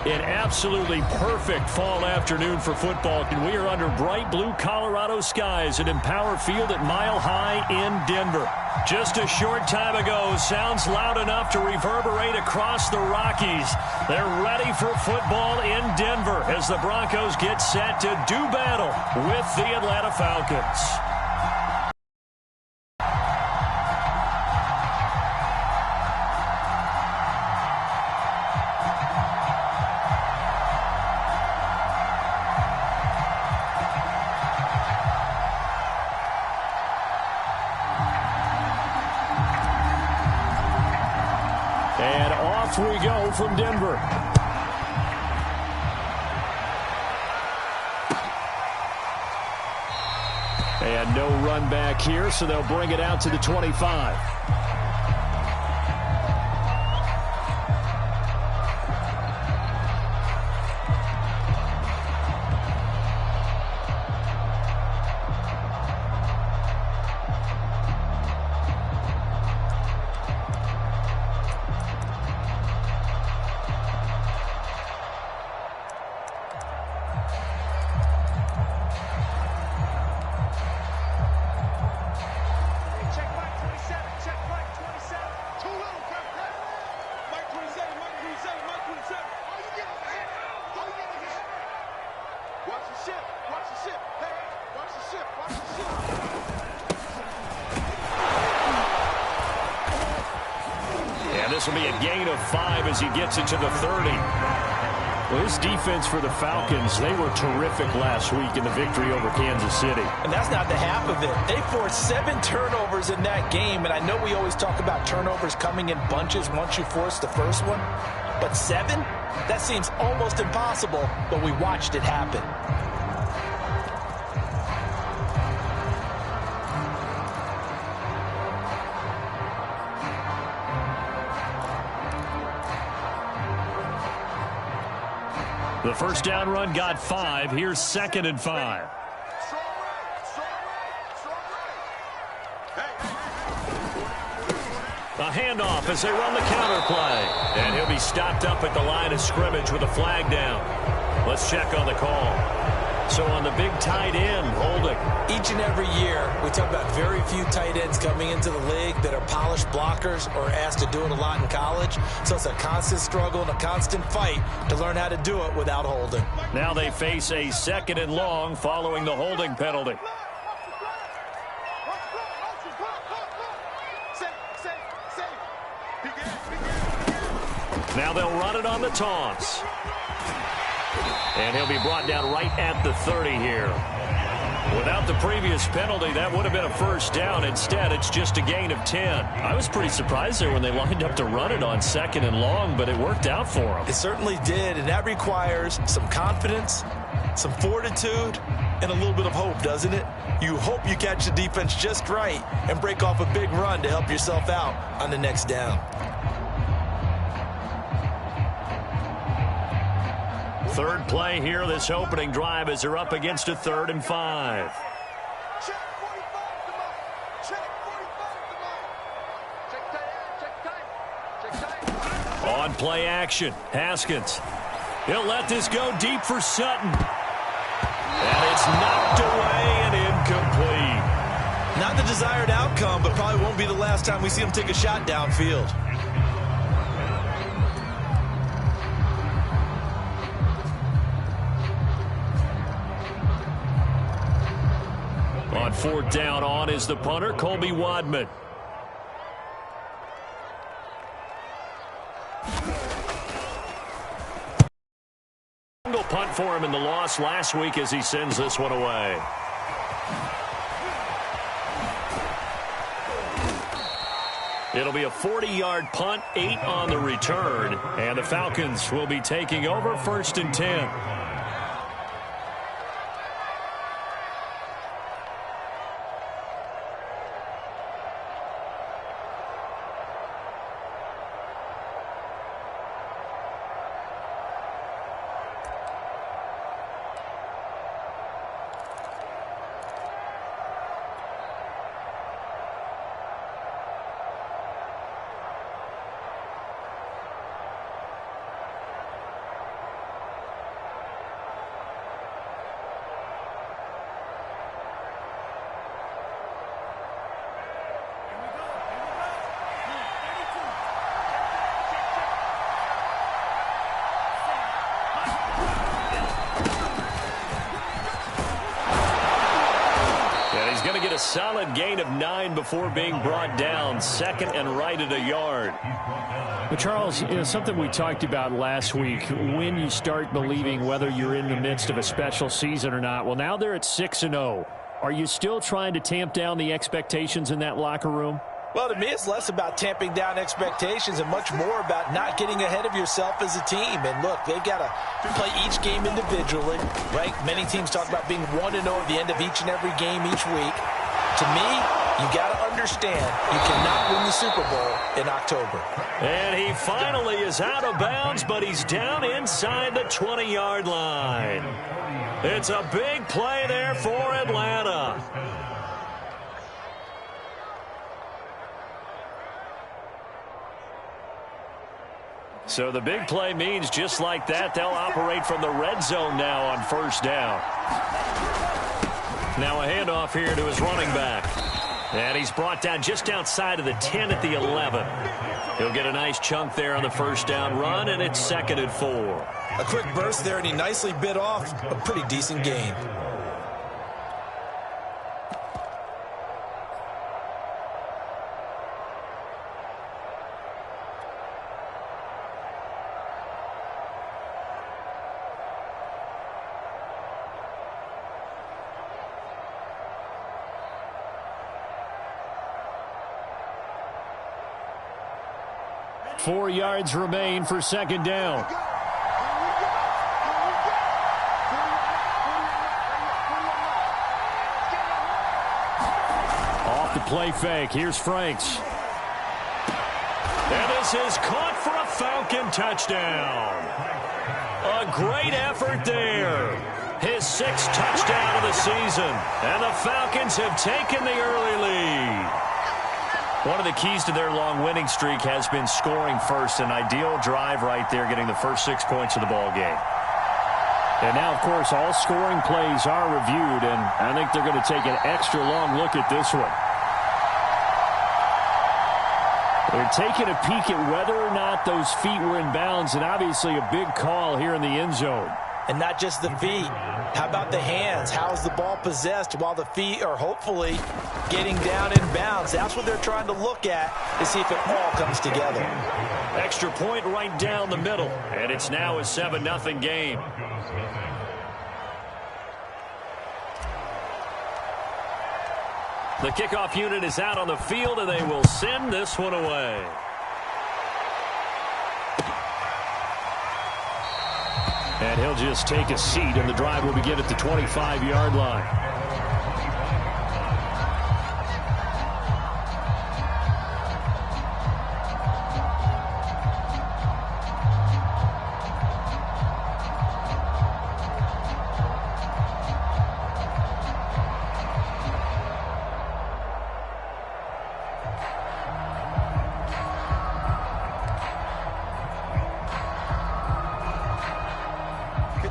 An absolutely perfect fall afternoon for football, and we are under bright blue Colorado skies at Empower Field at Mile High in Denver. Just a short time ago, sounds loud enough to reverberate across the Rockies. They're ready for football in Denver as the Broncos get set to do battle with the Atlanta Falcons. And off we go from Denver. And no run back here, so they'll bring it out to the 25. This will be a gain of 5 as he gets it to the 30. Well, this defense for the Falcons, they were terrific last week in the victory over Kansas City. And that's not the half of it. They forced 7 turnovers in that game, and I know we always talk about turnovers coming in bunches once you force the first one. But 7? That seems almost impossible, but we watched it happen. The first down run got 5. Here's 2nd and 5. A handoff as they run the counter play. And he'll be stopped up at the line of scrimmage with a flag down. Let's check on the call. So on the big tight end, holding. Each and every year, we talk about very few tight ends coming into the league that are polished blockers or asked to do it a lot in college. So it's a constant struggle and a constant fight to learn how to do it without holding. Now they face a 2nd and long following the holding penalty. Now they'll run it on the toss. And he'll be brought down right at the 30 here. Without the previous penalty, that would have been a first down. Instead, it's just a gain of 10. I was pretty surprised there when they lined up to run it on 2nd and long, but it worked out for them. It certainly did, and that requires some confidence, some fortitude, and a little bit of hope, doesn't it? You hope you catch the defense just right and break off a big run to help yourself out on the next down. Third play here, this opening drive, as they're up against a 3rd and 5. On play action, Haskins. He'll let this go deep for Sutton. And it's knocked away and incomplete. Not the desired outcome, but probably won't be the last time we see him take a shot downfield. On 4th down, on is the punter, Colby Wadman. Single punt for him in the loss last week as he sends this one away. It'll be a 40-yard punt, 8 on the return, and the Falcons will be taking over 1st and 10. a solid gain of 9 before being brought down. Second and right at a yard. But Charles, something we talked about last week, when you start believing whether you're in the midst of a special season or not. Well, now they're at 6-0. Are you still trying to tamp down the expectations in that locker room? Well, to me, it's less about tamping down expectations and much more about not getting ahead of yourself as a team. And look, they've got to play each game individually, right? Many teams talk about being 1-0 at the end of each and every game each week. To me, you got to understand you cannot win the Super Bowl in October. And he finally is out of bounds, but he's down inside the 20-yard line. It's a big play there for Atlanta. So the big play means just like that, they'll operate from the red zone now on first down. Now a handoff here to his running back. And he's brought down just outside of the 10 at the 11. He'll get a nice chunk there on the first down run, and it's 2nd and 4. A quick burst there, and he nicely bit off a pretty decent gain. Four yards remain for second down. Off the play fake. Here's Franks. And this is caught for a Falcon touchdown. A great effort there. His 6th touchdown of the season. And the Falcons have taken the early lead. One of the keys to their long winning streak has been scoring first. An ideal drive right there, getting the first 6 points of the ball game. And now, of course, all scoring plays are reviewed, and I think they're going to take an extra long look at this one. They're taking a peek at whether or not those feet were in bounds, and obviously a big call here in the end zone. And not just the feet. How about the hands? How is the ball possessed while the feet are hopefully getting down in bounds? That's what they're trying to look at to see if it all comes together. Extra point right down the middle. And it's now a 7-0 game. The kickoff unit is out on the field, and they will send this one away. And he'll just take a seat, and the drive will begin at the 25-yard line.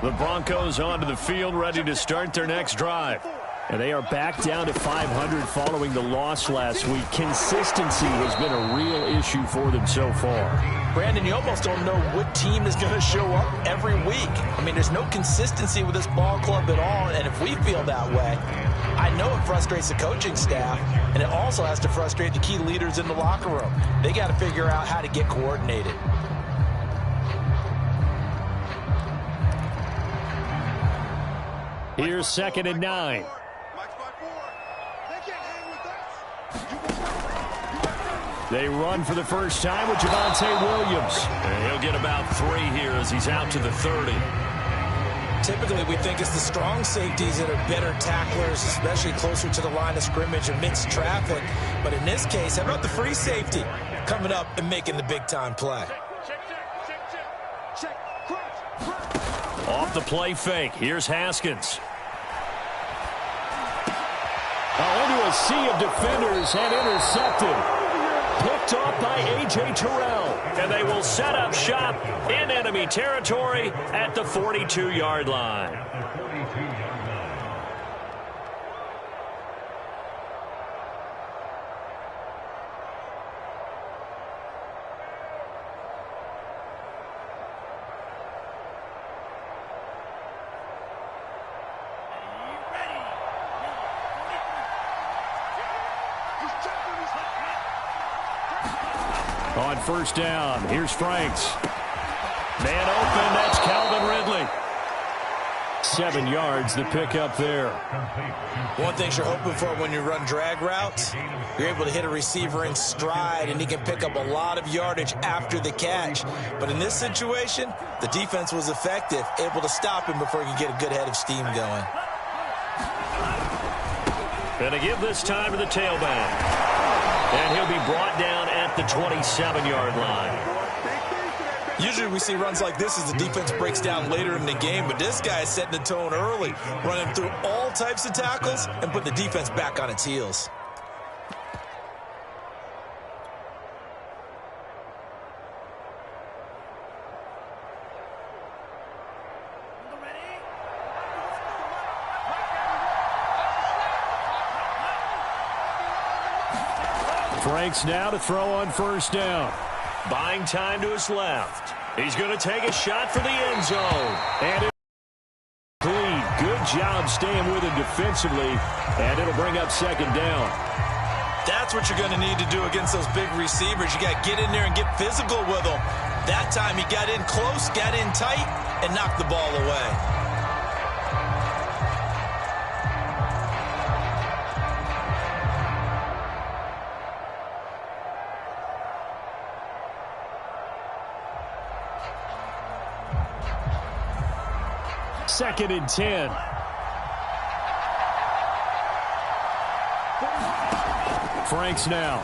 The Broncos onto the field, ready to start their next drive. And they are back down to 500 following the loss last week. Consistency has been a real issue for them so far. Brandon, you almost don't know what team is going to show up every week. I mean, there's no consistency with this ball club at all, and if we feel that way, I know it frustrates the coaching staff, and it also has to frustrate the key leaders in the locker room. They got to figure out how to get coordinated. Here's 2nd and 9. They run for the first time with Javonte Williams. And he'll get about 3 here as he's out to the 30. Typically, we think it's the strong safeties that are better tacklers, especially closer to the line of scrimmage amidst traffic. But in this case, how about the free safety coming up and making the big-time play? Off the play fake. Here's Haskins. Into a sea of defenders and intercepted. Picked off by A.J. Terrell. And they will set up shop in enemy territory at the 42-yard line. On first down, here's Franks. Man open, that's Calvin Ridley. 7 yards, the pickup there. One thing you're hoping for when you run drag routes, you're able to hit a receiver in stride, and he can pick up a lot of yardage after the catch. But in this situation, the defense was effective, able to stop him before he could get a good head of steam going. Gonna give this time to the tailback. And he'll be brought down at the 27-yard line. Usually we see runs like this as the defense breaks down later in the game, but this guy is setting the tone early, running through all types of tackles and putting the defense back on its heels. Franks now to throw on first down. Buying time to his left. He's going to take a shot for the end zone. And it's clean. Good job staying with him defensively. And it'll bring up second down. That's what you're going to need to do against those big receivers. You got to get in there and get physical with them. That time he got in close, got in tight, and knocked the ball away. Second and 10. Franks now.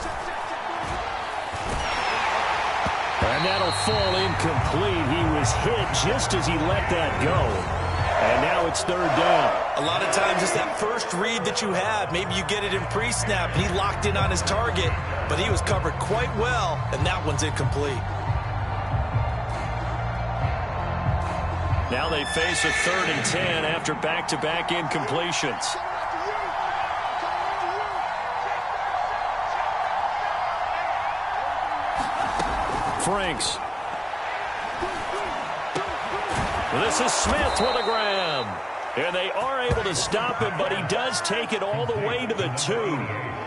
And that'll fall incomplete. He was hit just as he let that go. And now it's third down. A lot of times it's that first read that you have. Maybe you get it in pre-snap. He locked in on his target, but he was covered quite well, and that one's incomplete. Now they face a 3rd and 10 after back-to-back incompletions. Franks. This is Smith with a grab. And they are able to stop him, but he does take it all the way to the 2.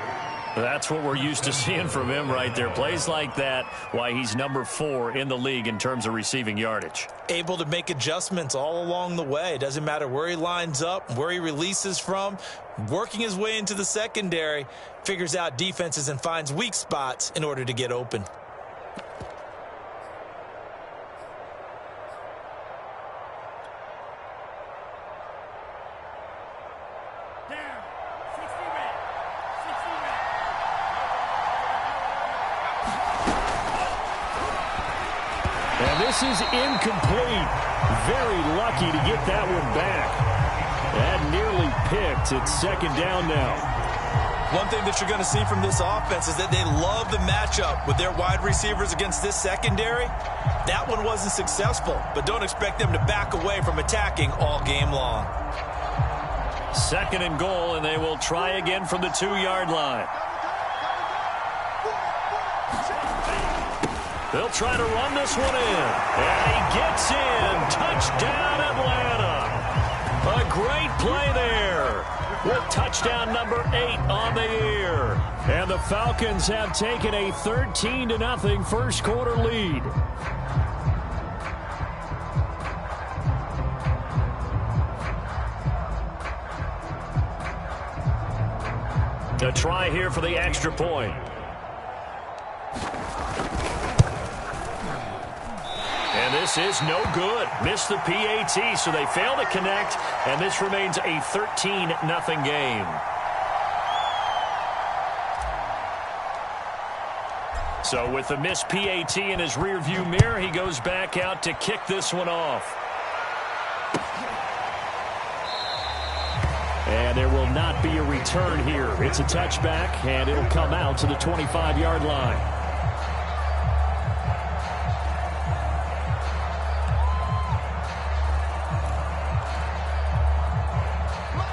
That's what we're used to seeing from him right there. Plays like that, why he's number 4 in the league in terms of receiving yardage. Able to make adjustments all along the way. Doesn't matter where he lines up, where he releases from. Working his way into the secondary, figures out defenses and finds weak spots in order to get open. This is incomplete. Very lucky to get that one back. That nearly picked. It's second down now. One thing that you're going to see from this offense is that they love the matchup with their wide receivers against this secondary. That one wasn't successful, but don't expect them to back away from attacking all game long. 2nd and goal, and they will try again from the 2-yard line. They'll try to run this one in. And he gets in. Touchdown, Atlanta. A great play there with touchdown number 8 on the year. And the Falcons have taken a 13-0 first quarter lead. A try here for the extra point. And this is no good. Missed the PAT, so they fail to connect, and this remains a 13-0 game. So with the missed PAT in his rearview mirror, he goes back out to kick this one off. And there will not be a return here. It's a touchback, and it'll come out to the 25-yard line.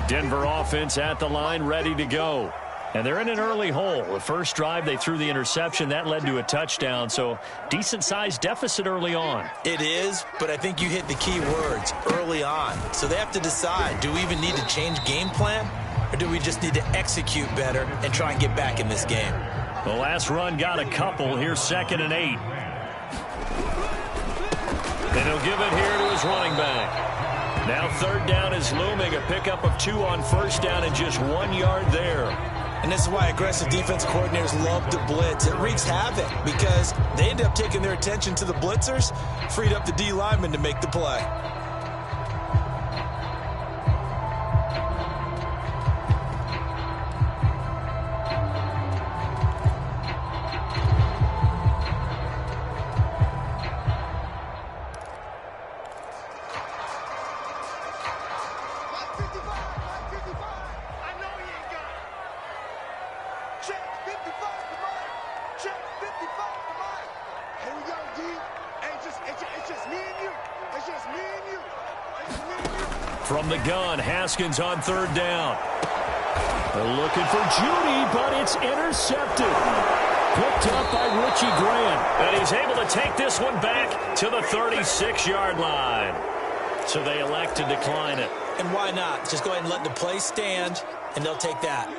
Denver offense at the line, ready to go. And they're in an early hole. The first drive, they threw the interception. That led to a touchdown, so decent-sized deficit early on. It is, but I think you hit the key words, early on. So they have to decide, do we even need to change game plan, or do we just need to execute better and try and get back in this game? The last run got a couple. Here's 2nd and 8. And he'll give it here to his running back. Now 3rd down is looming. A pickup of 2 on 1st down and just 1 yard there. And this is why aggressive defense coordinators love to blitz. It wreaks havoc because they end up taking their attention to the blitzers, freed up the D lineman to make the play. From the gun, Haskins on 3rd down. They're looking for Judy, but it's intercepted. Picked up by Richie Grant. And he's able to take this one back to the 36-yard line. So they elect to decline it. And why not? Just go ahead and let the play stand, and they'll take that.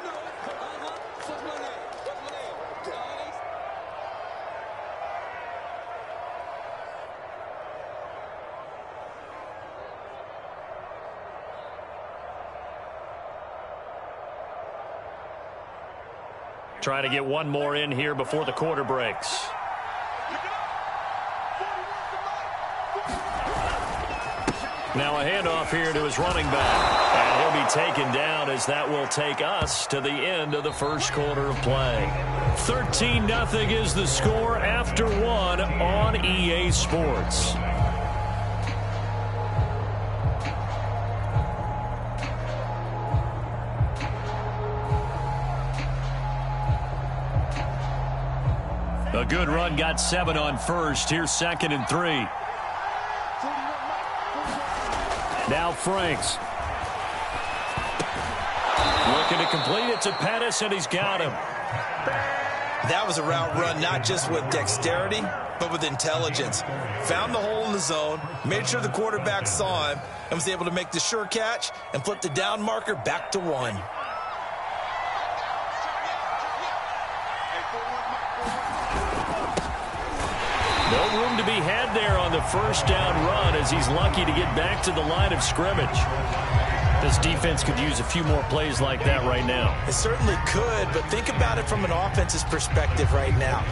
Trying to get one more in here before the quarter breaks. Now a handoff here to his running back. And he'll be taken down as that will take us to the end of the first quarter of play. 13-0 is the score after 1 on EA Sports. A good run got 7 on 1st. Here's 2nd and 3. Now Franks. Looking to complete it to Pettis, and he's got him. That was a route run not just with dexterity, but with intelligence. Found the hole in the zone, made sure the quarterback saw him, and was able to make the sure catch and flip the down marker back to 1. No room to be had there on the 1st down run as he's lucky to get back to the line of scrimmage. This defense could use a few more plays like that right now. It certainly could, but think about it from an offense's perspective right now.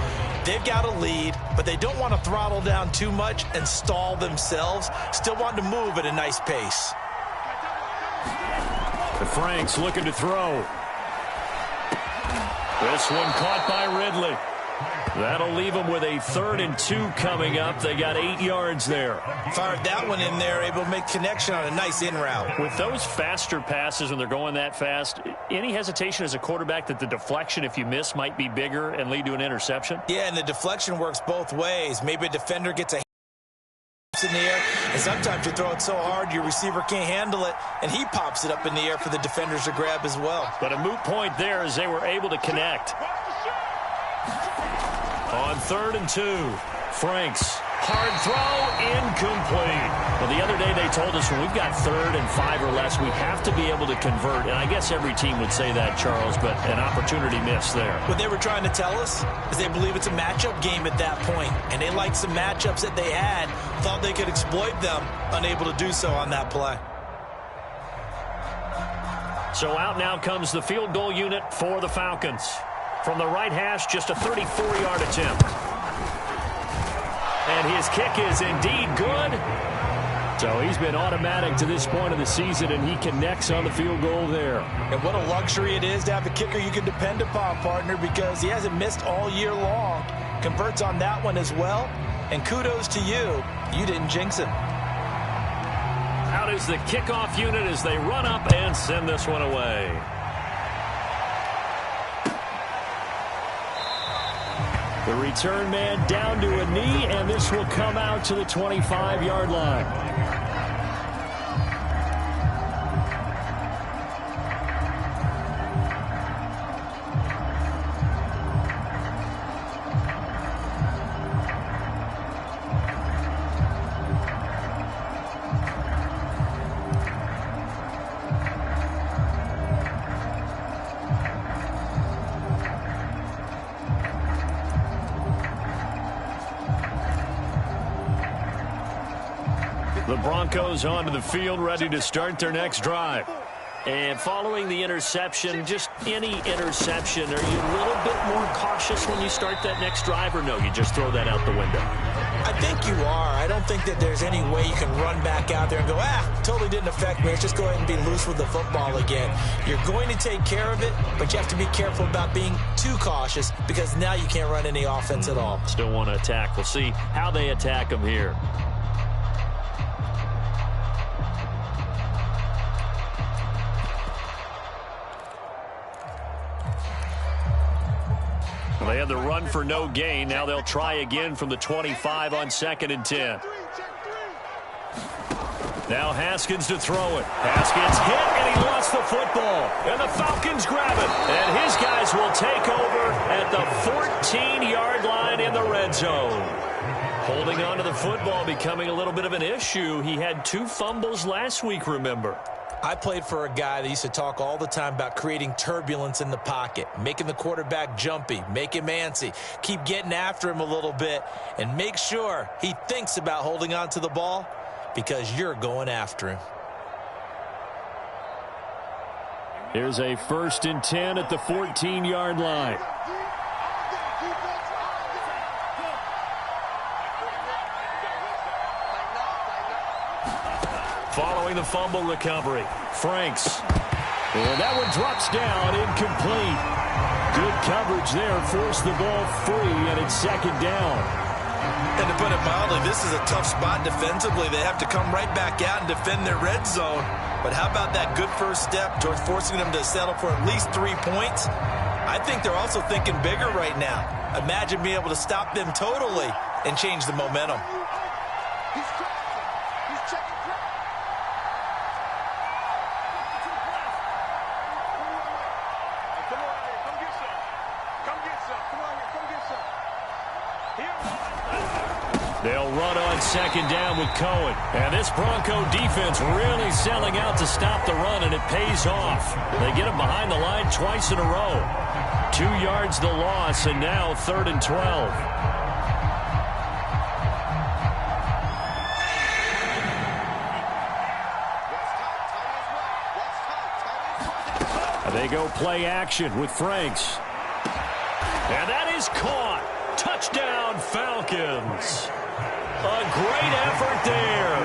They've got a lead, but they don't want to throttle down too much and stall themselves. Still want to move at a nice pace. The Franks looking to throw. This one caught by Ridley. That'll leave them with a 3rd and 2 coming up. They got 8 yards there. Fired that one in there, able to make connection on a nice in route. With those faster passes when they're going that fast, any hesitation as a quarterback that the deflection, if you miss, might be bigger and lead to an interception? Yeah, and the deflection works both ways. Maybe a defender gets a in the air, and sometimes you throw it so hard your receiver can't handle it, and he pops it up in the air for the defenders to grab as well. But a moot point there as they were able to connect. On 3rd and 2, Franks. Hard throw, incomplete. Well, the other day they told us when we've got 3rd and 5 or less, we have to be able to convert. And I guess every team would say that, Charles, but an opportunity missed there. What they were trying to tell us is they believe it's a matchup game at that point, and they liked some matchups that they had, thought they could exploit them, unable to do so on that play. So out now comes the field goal unit for the Falcons. From the right hash, just a 34-yard attempt. And his kick is indeed good. So he's been automatic to this point of the season, and he connects on the field goal there. And what a luxury it is to have a kicker you can depend upon, partner, because he hasn't missed all year long. Converts on that one as well. And kudos to you. You didn't jinx him. Out is the kickoff unit as they run up and send this one away. The return man down to a knee, and this will come out to the 25-yard line. The Broncos onto the field, ready to start their next drive. And following the interception, just any interception, are you a little bit more cautious when you start that next drive, or no, you just throw that out the window? I think you are. I don't think that there's any way you can run back out there and go, totally didn't affect me. Let's just go ahead and be loose with the football again. You're going to take care of it, but you have to be careful about being too cautious because now you can't run any offense at all. Still want to attack. We'll see how they attack them here. They had the run for no gain. Now they'll try again from the 25 on 2nd and 10. Now Haskins to throw it. Haskins hit, and he lost the football. And the Falcons grab it. And his guys will take over at the 14-yard line in the red zone. Holding on to the football becoming a little bit of an issue. He had 2 fumbles last week, remember. I played for a guy that used to talk all the time about creating turbulence in the pocket, making the quarterback jumpy, make him antsy, keep getting after him a little bit, and make sure he thinks about holding on to the ball because you're going after him. Here's a 1st and 10 at the 14-yard line. Following the fumble recovery, Franks. And that one drops down, incomplete. Good coverage there, forced the ball free, and it's 2nd down. And to put it mildly, this is a tough spot defensively. They have to come right back out and defend their red zone. But how about that good first step towards forcing them to settle for at least 3 points? I think they're also thinking bigger right now. Imagine being able to stop them totally and change the momentum. They'll run on 2nd down with Cohen. And this Bronco defense really selling out to stop the run, and it pays off. They get him behind the line twice in a row. 2 yards the loss, and now 3rd and 12. They go play action with Franks. And that is caught. Touchdown, Falcons. A great effort there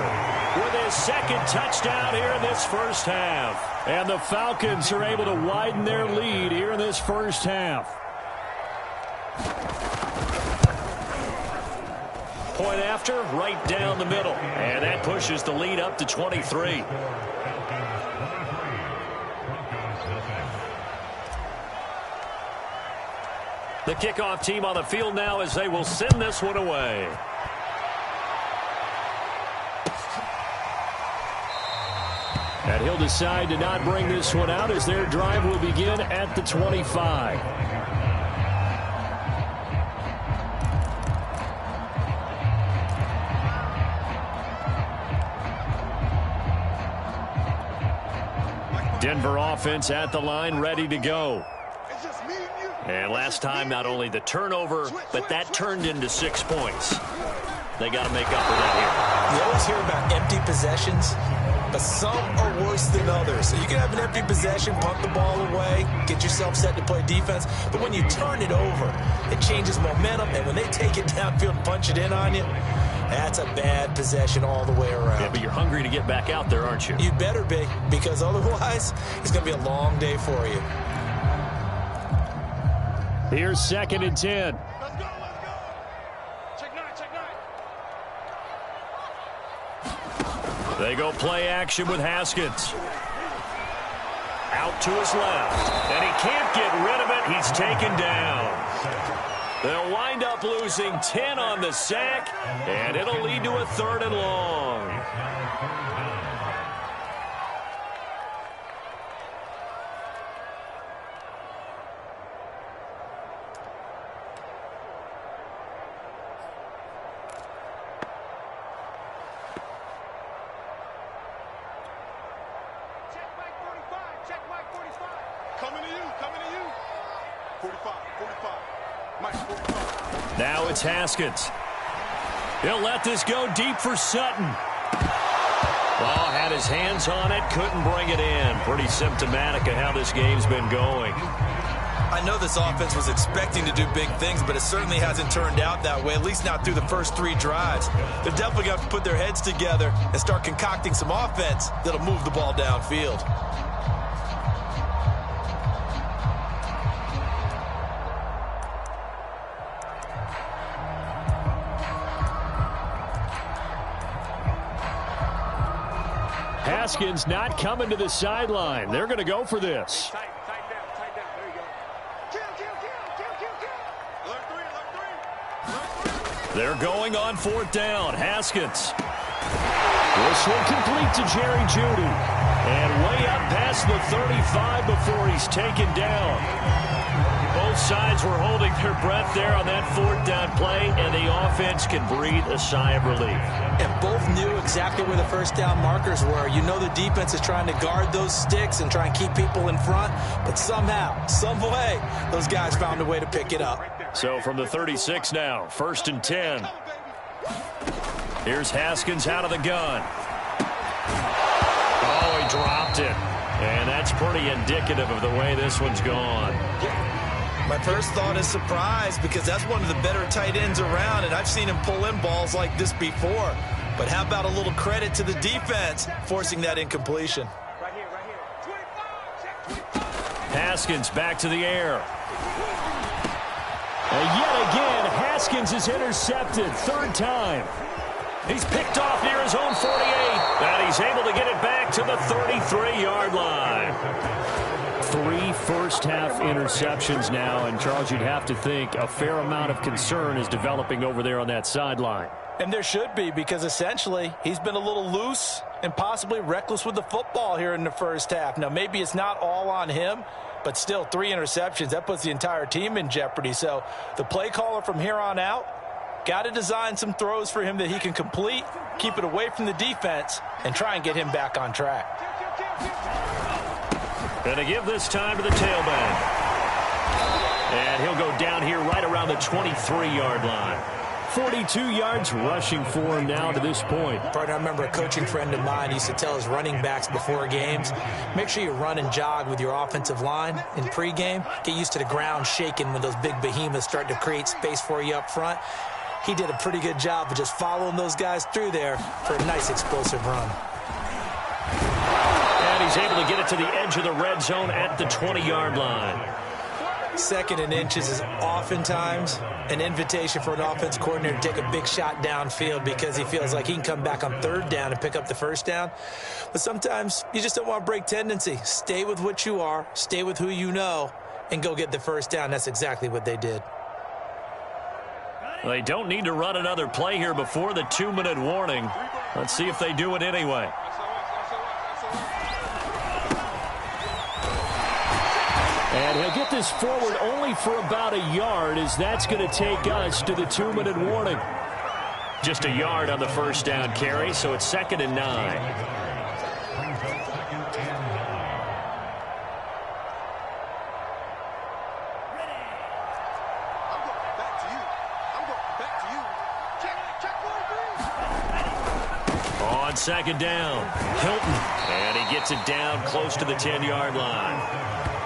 with his 2nd touchdown here in this first half. And the Falcons are able to widen their lead here in this first half. Point after, right down the middle. And that pushes the lead up to 23. The kickoff team on the field now as they will send this one away. And he'll decide to not bring this one out as their drive will begin at the 25. Denver offense at the line, ready to go. And last time, not only the turnover, but that turned into 6 points. They got to make up for that here. You always hear about empty possessions, but some are worse than others. So you can have an empty possession, punt the ball away, get yourself set to play defense. But when you turn it over, it changes momentum. And when they take it downfield and punch it in on you, that's a bad possession all the way around. Yeah, but you're hungry to get back out there, aren't you? You better be, because otherwise it's going to be a long day for you. Here's 2nd and 10. Let's go. Check 9. They go play action with Haskins. Out to his left. And he can't get rid of it. He's taken down. They'll wind up losing 10 on the sack, and it'll lead to a 3rd and long. Mike, Now it's Haskins. He'll let this go deep for Sutton. Oh, had his hands on it, couldn't bring it in. Pretty symptomatic of how this game's been going. I know this offense was expecting to do big things, but it certainly hasn't turned out that way, at least not through the first 3 drives. They're definitely going to have to put their heads together and start concocting some offense that'll move the ball downfield. Haskins not coming to the sideline. They're going to go for this. Tight down. There you go. Kill. Look three. They're going on 4th down. Haskins. This one complete to Jerry Jeudy. And way up past the 35 before he's taken down. Both sides were holding their breath there on that 4th down play, and the offense can breathe a sigh of relief. And both knew exactly where the first down markers were. You know the defense is trying to guard those sticks and try and keep people in front, but somehow, some way, those guys found a way to pick it up. So from the 36 now, 1st and 10. Here's Haskins out of the gun. Oh, he dropped it. And that's pretty indicative of the way this one's gone. My first thought is surprise, because that's one of the better tight ends around, and I've seen him pull in balls like this before. But how about a little credit to the defense forcing that incompletion? Right here. 25. Haskins back to the air. And yet again, Haskins is intercepted. 3rd time. He's picked off near his own 48. And he's able to get it back to the 33-yard line. 3 first-half interceptions now, and Charles, you'd have to think a fair amount of concern is developing over there on that sideline. And there should be, because essentially he's been a little loose and possibly reckless with the football here in the first half. Now, maybe it's not all on him, but still 3 interceptions. That puts the entire team in jeopardy. So the play caller from here on out got to design some throws for him that he can complete, keep it away from the defense, and try and get him back on track. Going to give this time to the tailback. And he'll go down here right around the 23-yard line. 42 yards rushing for him now to this point. Partner, I remember a coaching friend of mine used to tell his running backs before games, make sure you run and jog with your offensive line in pregame. Get used to the ground shaking when those big behemoths start to create space for you up front. He did a pretty good job of just following those guys through there for a nice explosive run. And he's able to get it to the edge of the red zone at the 20-yard line. 2nd and inches is oftentimes an invitation for an offense coordinator to take a big shot downfield because he feels like he can come back on 3rd down and pick up the first down. But sometimes you just don't want to break tendency. Stay with what you are, stay with who you know, and go get the first down. That's exactly what they did. They don't need to run another play here before the 2-minute warning. Let's see if they do it anyway. And he'll get this forward only for about a yard, as that's going to take us to the 2-minute warning. Just a yard on the first down carry, so it's 2nd and 9. On 2nd down, Hilton. And he gets it down close to the 10-yard line.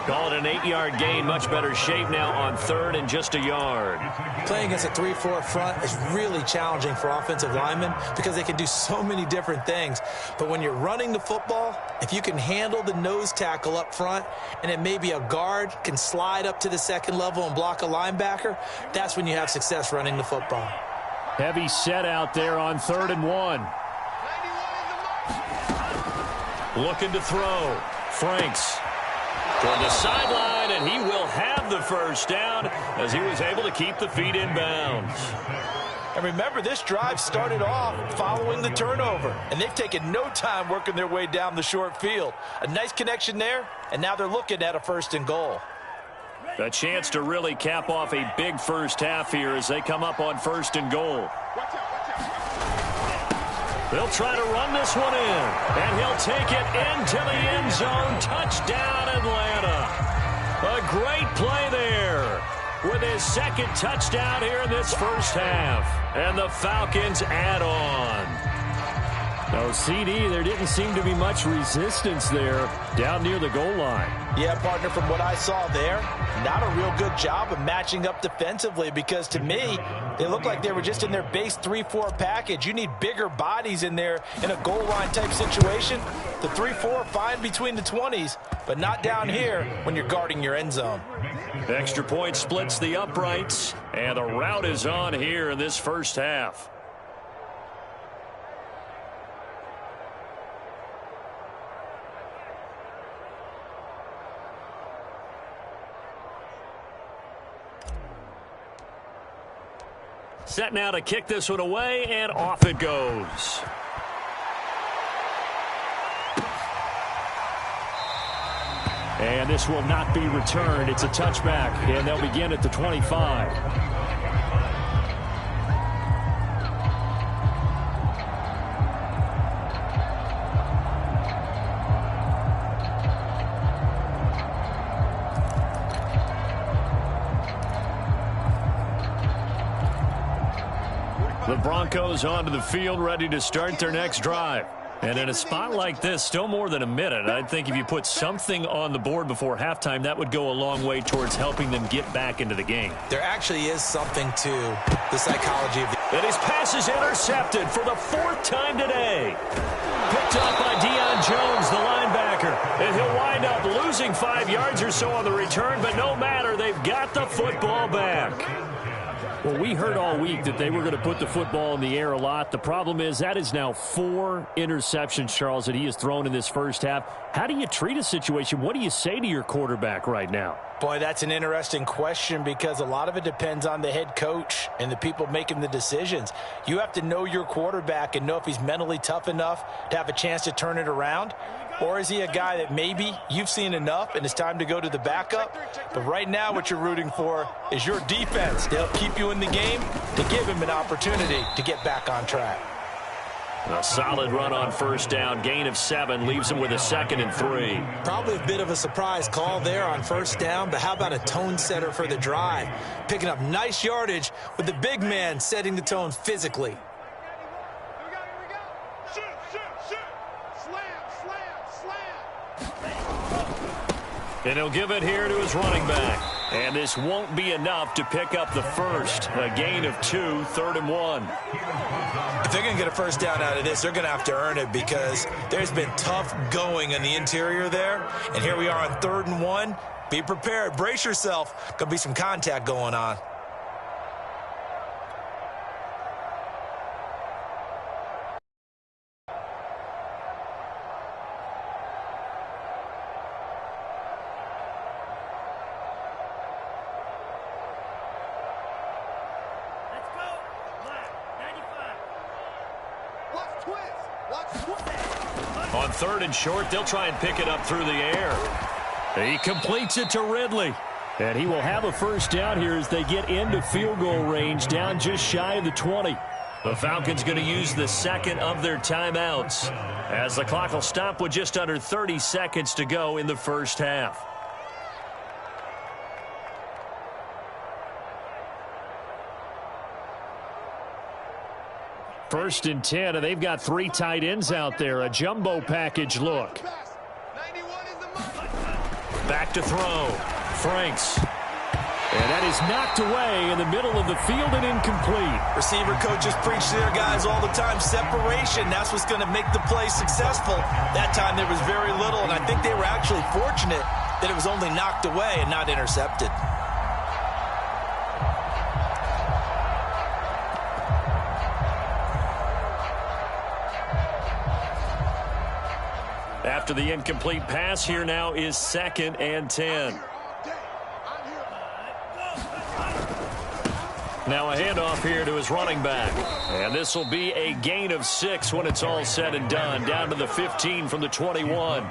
Call it an 8-yard gain. Much better shape now on 3rd and just a yard. Playing against a 3-4 front is really challenging for offensive linemen because they can do so many different things. But when you're running the football, if you can handle the nose tackle up front and then maybe a guard can slide up to the 2nd level and block a linebacker, that's when you have success running the football. Heavy set out there on 3rd and 1. Looking to throw. Franks toward the sideline, and he will have the first down as he was able to keep the feet in bounds. And remember, this drive started off following the turnover, and they've taken no time working their way down the short field. A nice connection there, and now they're looking at a 1st and goal. A chance to really cap off a big first half here as they come up on 1st and goal. They'll try to run this one in, and he'll take it into the end zone. Touchdown, Atlanta. A great play there with his 2nd touchdown here in this first half. And the Falcons add on. No, CD, there didn't seem to be much resistance there down near the goal line. Yeah, partner, from what I saw there, not a real good job of matching up defensively because to me, they looked like they were just in their base 3-4 package. You need bigger bodies in there in a goal line type situation. The 3-4 fine between the 20s, but not down here when you're guarding your end zone. Extra point splits the uprights, and the rout is on here in this first half. Set now to kick this one away, and off it goes. And this will not be returned. It's a touchback, and they'll begin at the 25. The Broncos onto the field, ready to start their next drive. And in a spot like this, still more than a minute, I think if you put something on the board before halftime, that would go a long way towards helping them get back into the game. There actually is something to the psychology of the... And his pass is intercepted for the 4th time today. Picked up by Deion Jones, the linebacker. And he'll wind up losing 5 yards or so on the return, but no matter, they've got the football back. Well, we heard all week that they were going to put the football in the air a lot. The problem is that is now 4 interceptions, Charles, that he has thrown in this first half. How do you treat a situation? What do you say to your quarterback right now? Boy, that's an interesting question because a lot of it depends on the head coach and the people making the decisions. You have to know your quarterback and know if he's mentally tough enough to have a chance to turn it around. Or is he a guy that maybe you've seen enough and it's time to go to the backup? But right now what you're rooting for is your defense. They'll keep you in the game to give him an opportunity to get back on track. A solid run on first down. Gain of 7 leaves him with a 2nd and 3. Probably a bit of a surprise call there on first down, but how about a tone setter for the drive? Picking up nice yardage with the big man setting the tone physically. And he'll give it here to his running back. And this won't be enough to pick up the first. A gain of 2, 3rd and 1. If they're going to get a first down out of this, they're going to have to earn it because there's been tough going in the interior there. And here we are on 3rd and 1. Be prepared. Brace yourself. Going to be some contact going on. On 3rd and short, they'll try and pick it up through the air. He completes it to Ridley. And he will have a first down here as they get into field goal range, down just shy of the 20. The Falcons going to use the 2nd of their timeouts as the clock will stop with just under 30 seconds to go in the first half. First and 10, and they've got 3 tight ends out there. A jumbo package look. Back to throw. Franks. And that is knocked away in the middle of the field and incomplete. Receiver coaches preach to their guys all the time. Separation, that's what's going to make the play successful. That time there was very little, and I think they were actually fortunate that it was only knocked away and not intercepted. After the incomplete pass, here now is 2nd and 10. Now a handoff here to his running back. And this will be a gain of 6 when it's all said and done. Down to the 15 from the 21.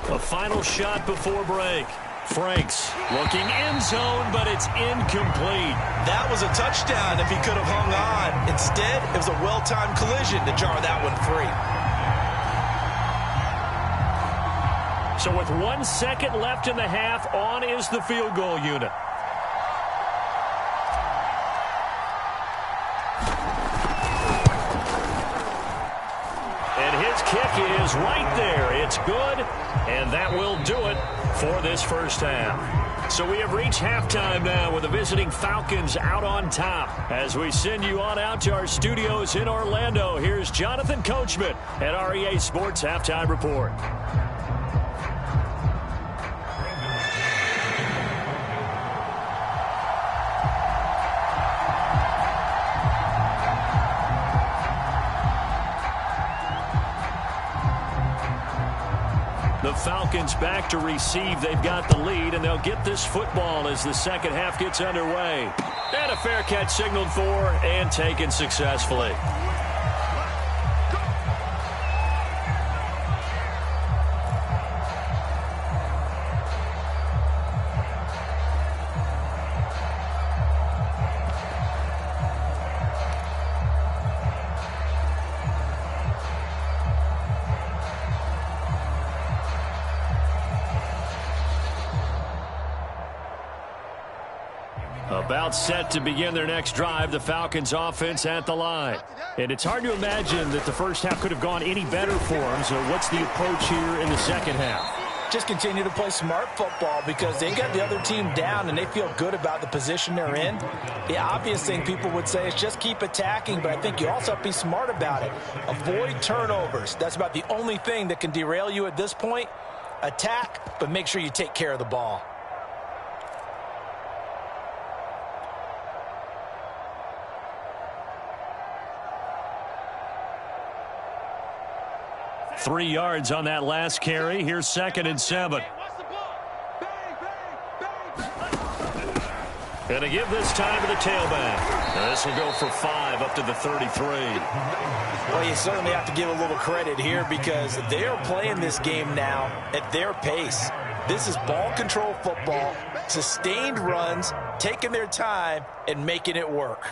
A final shot before break. Franks looking end zone, but it's incomplete. That was a touchdown if he could have hung on. Instead, it was a well-timed collision to jar that one free. So with 1 second left in the half, on is the field goal unit. And his kick is right there. It's good, and that will do it for this first half. So we have reached halftime now with the visiting Falcons out on top. As we send you on out to our studios in Orlando, here's Jonathan Coachman at REA Sports Halftime Report. The Falcons back to receive. They've got the lead, and they'll get this football as the second half gets underway. And a fair catch signaled for and taken successfully. About set to begin their next drive, the Falcons offense at the line. And it's hard to imagine that the first half could have gone any better for them. So what's the approach here in the second half? Just continue to play smart football because they got the other team down and they feel good about the position they're in. The obvious thing people would say is just keep attacking, but I think you also have to be smart about it. Avoid turnovers. That's about the only thing that can derail you at this point. Attack, but make sure you take care of the ball. Three yards on that last carry. Here's 2nd and 7. And to give this time to the tailback. This will go for 5 up to the 33. Well, you certainly have to give a little credit here because they are playing this game now at their pace. This is ball control football, sustained runs, taking their time, and making it work.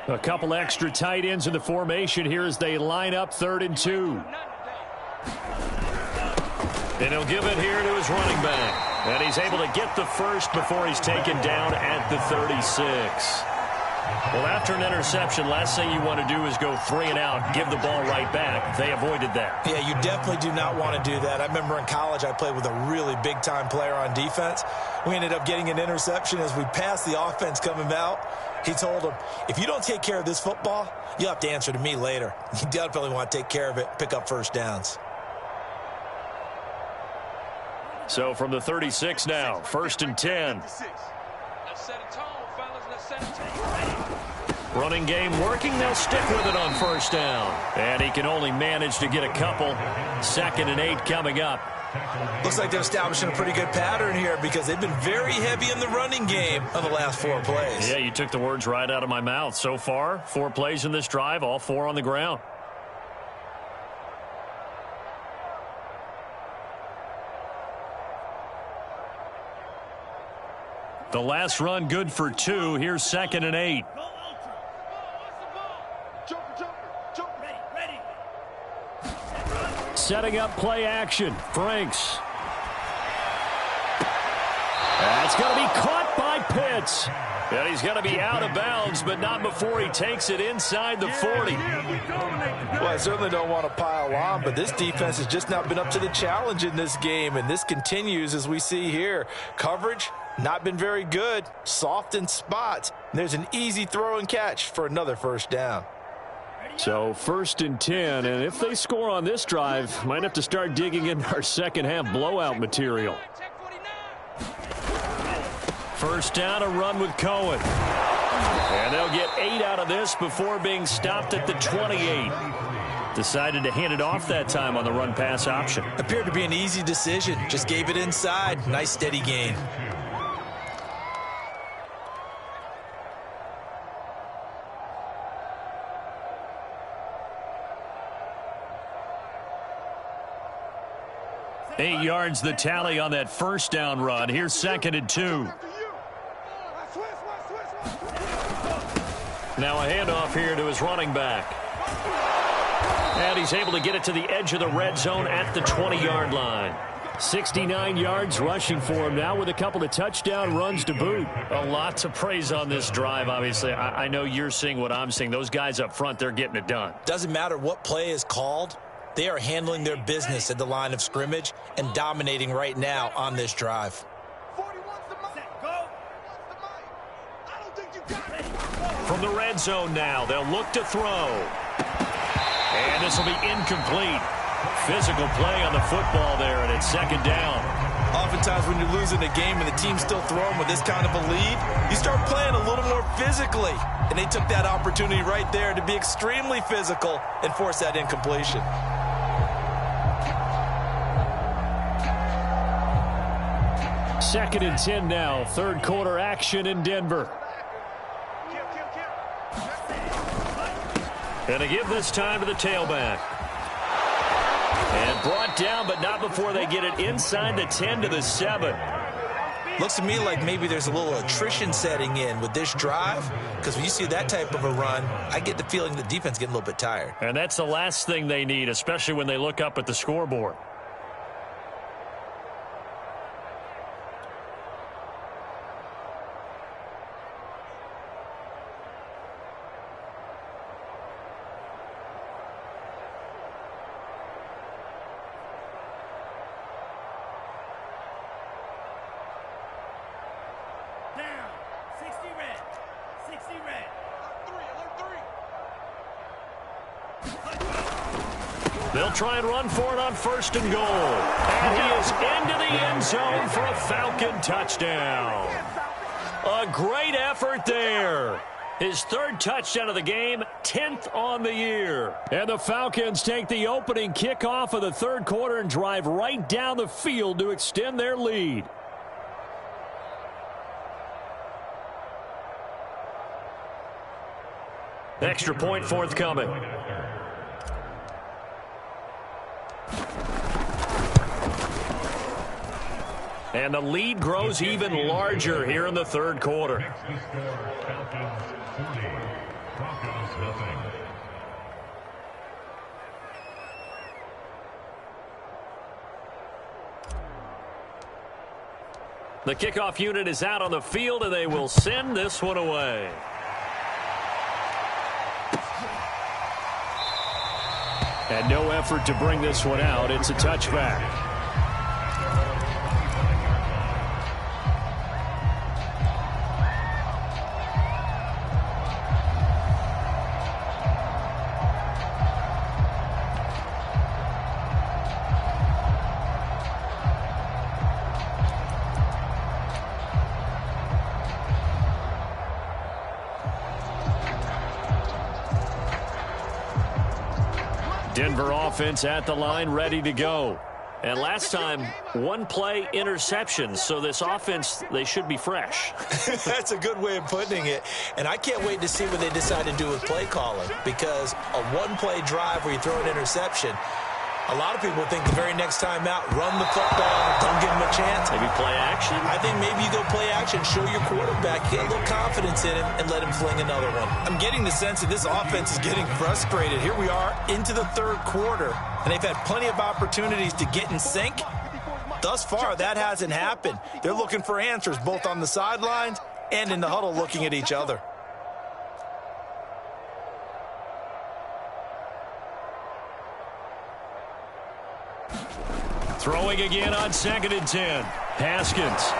A couple extra tight ends in the formation here as they line up 3rd and 2. And he'll give it here to his running back. And he's able to get the first before he's taken down at the 36. Well, after an interception, last thing you want to do is go 3 and out, give the ball right back. They avoided that. Yeah, you definitely do not want to do that. I remember in college I played with a really big-time player on defense. We ended up getting an interception as we passed the offense coming out. He told him, if you don't take care of this football, you'll have to answer to me later. You definitely want to take care of it, pick up first downs. So from the 36 now, 1st and 10. Running game working. They'll stick with it on 1st down. And he can only manage to get a couple. 2nd and 8 coming up. Looks like they're establishing a pretty good pattern here because they've been very heavy in the running game on the last 4 plays. Yeah, you took the words right out of my mouth. So far, 4 plays in this drive, all 4 on the ground. The last run good for 2. Here's 2nd and 8. Setting up play action. Franks. That's going to be caught by Pitts. And he's going to be out of bounds, but not before he takes it inside the 40. Well, I certainly don't want to pile on, but this defense has just not been up to the challenge in this game, and this continues as we see here. Coverage, not been very good. Soft in spots. There's an easy throw and catch for another 1st down. So 1st and 10, and if they score on this drive, might have to start digging into our second half blowout material. 1st down, a run with Cohen. And they'll get 8 out of this before being stopped at the 28. Decided to hand it off that time on the run-pass option. Appeared to be an easy decision. Just gave it inside. Nice steady gain. Eight yards the tally on that first down run. Here's 2nd and 2. Now a handoff here to his running back. And he's able to get it to the edge of the red zone at the 20-yard line. 69 yards rushing for him now with a couple of touchdown runs to boot. A lot to praise on this drive, obviously. I know you're seeing what I'm seeing. Those guys up front, they're getting it done. Doesn't matter what play is called. They are handling their business at the line of scrimmage and dominating right now on this drive. From the red zone now, they'll look to throw. And this will be incomplete. Physical play on the football there, and it's 2nd down. Oftentimes when you're losing a game and the team's still throwing with this kind of a lead, you start playing a little more physically. And they took that opportunity right there to be extremely physical and force that incompletion. Second and 10 now. Third quarter action in Denver. And to give this time to the tailback. And brought down, but not before they get it inside the 10 to the 7. Looks to me like maybe there's a little attrition setting in with this drive, because when you see that type of a run, I get the feeling the defense getting a little bit tired. And that's the last thing they need, especially when they look up at the scoreboard. They'll try and run for it on 1st and goal. And he is into the end zone for a Falcon touchdown. A great effort there. His 3rd touchdown of the game, 10th on the year. And the Falcons take the opening kickoff of the 3rd quarter and drive right down the field to extend their lead. Extra point forthcoming. And the lead grows even larger here in the 3rd quarter. The kickoff unit is out on the field, and they will send this one away. And no effort to bring this one out. It's a touchback. Denver offense at the line, ready to go. And last time, 1 play interception. So this offense, they should be fresh. That's a good way of putting it. And I can't wait to see what they decide to do with play calling, because a 1-play drive where you throw an interception, a lot of people think the very next time out, run the football, don't give him a chance. Maybe play action? I think maybe you go play action, show your quarterback, get a little confidence in him, and let him fling another one. I'm getting the sense that this offense is getting frustrated. Here we are into the 3rd quarter, and they've had plenty of opportunities to get in sync. Thus far, that hasn't happened. They're looking for answers both on the sidelines and in the huddle looking at each other. Throwing again on 2nd and 10. Haskins.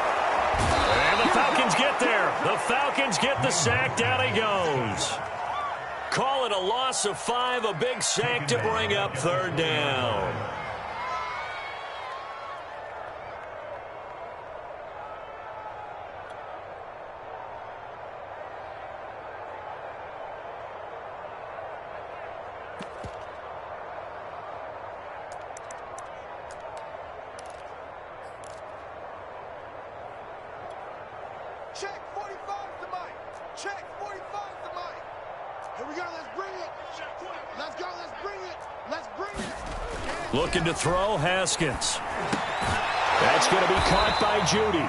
And the Falcons get there. The Falcons get the sack. Down he goes. Call it a loss of 5. A big sack to bring up 3rd down. Check 45 to Mike. Check 45 to Mike. Here we go. Let's bring it. Let's go. Let's bring it. Let's bring it. Looking to throw, Haskins. That's going to be caught by Judy.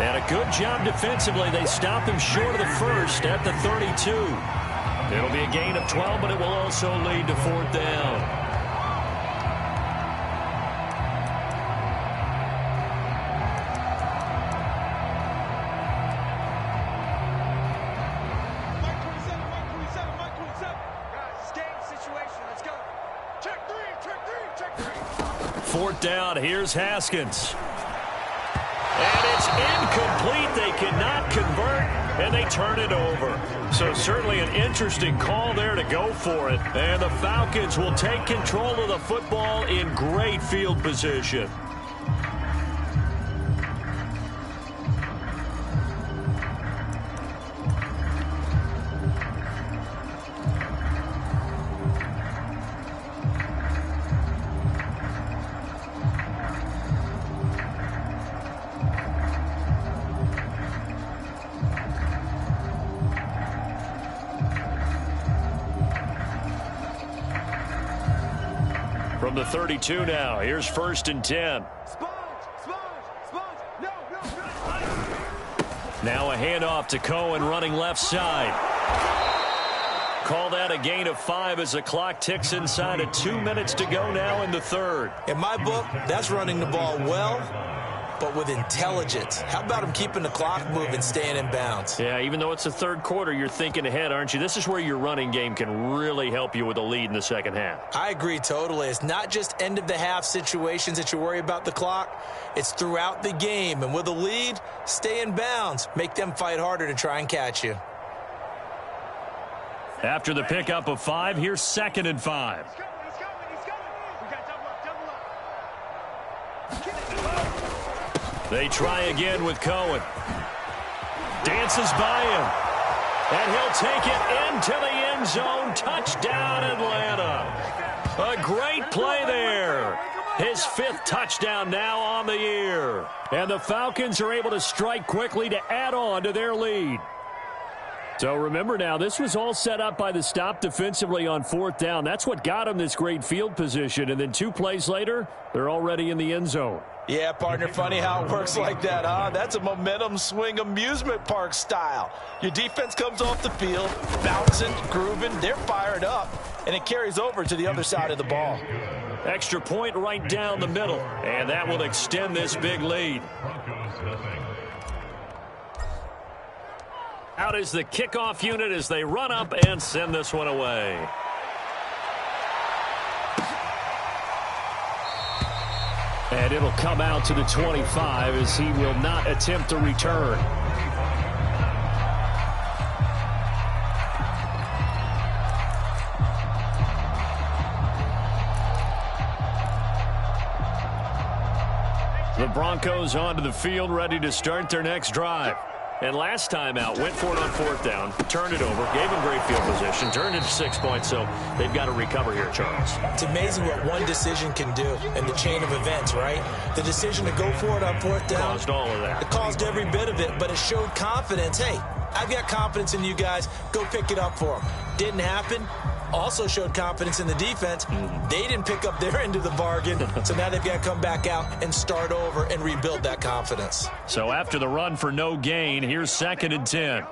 And a good job defensively. They stop him short of the first at the 32. It'll be a gain of 12, but it will also lead to 4th down. Fourth down, here's Haskins. And it's incomplete. They cannot convert, and they turn it over. So certainly an interesting call there to go for it. And the Falcons will take control of the football in great field position. From the 32 now, here's 1st and 10. Now a handoff to Cohen running left side. Call that a gain of 5 as the clock ticks inside of 2 minutes to go now in the 3rd. In my book, that's running the ball well, but with intelligence. How about him keeping the clock moving, staying in bounds? Yeah, even though it's the 3rd quarter, you're thinking ahead, aren't you? This is where your running game can really help you with a lead in the 2nd half. I agree totally. It's not just end-of-the-half situations that you worry about the clock. It's throughout the game. And with a lead, stay in bounds. Make them fight harder to try and catch you. After the pickup of 5, here's 2nd and 5. He's coming. We got double up. They try again with Cohen. Dances by him. And he'll take it into the end zone. Touchdown, Atlanta. A great play there. His 5th touchdown now on the year. And the Falcons are able to strike quickly to add on to their lead. So remember now, this was all set up by the stop defensively on 4th down. That's what got them this great field position. And then 2 plays later, they're already in the end zone. Yeah, partner, funny how it works like that, huh? That's a momentum swing amusement park style. Your defense comes off the field, bouncing, grooving, they're fired up, and it carries over to the other side of the ball. Extra point right down the middle, and that will extend this big lead. Out is the kickoff unit as they run up and send this one away. And it'll come out to the 25 as he will not attempt to return. The Broncos onto the field, ready to start their next drive. And last time out, went for it on 4th down, turned it over, gave them great field position, turned it to 6 points, so they've got to recover here, Charles. It's amazing what one decision can do in the chain of events, right? The decision to go for it on 4th down. Caused all of that. It caused every bit of it, but it showed confidence. Hey, I've got confidence in you guys. Go pick it up for them. Didn't happen. Also showed confidence in the defense. They didn't pick up their end of the bargain, so now they've got to come back out and start over and rebuild that confidence. So after the run for no gain, here's 2nd and 10.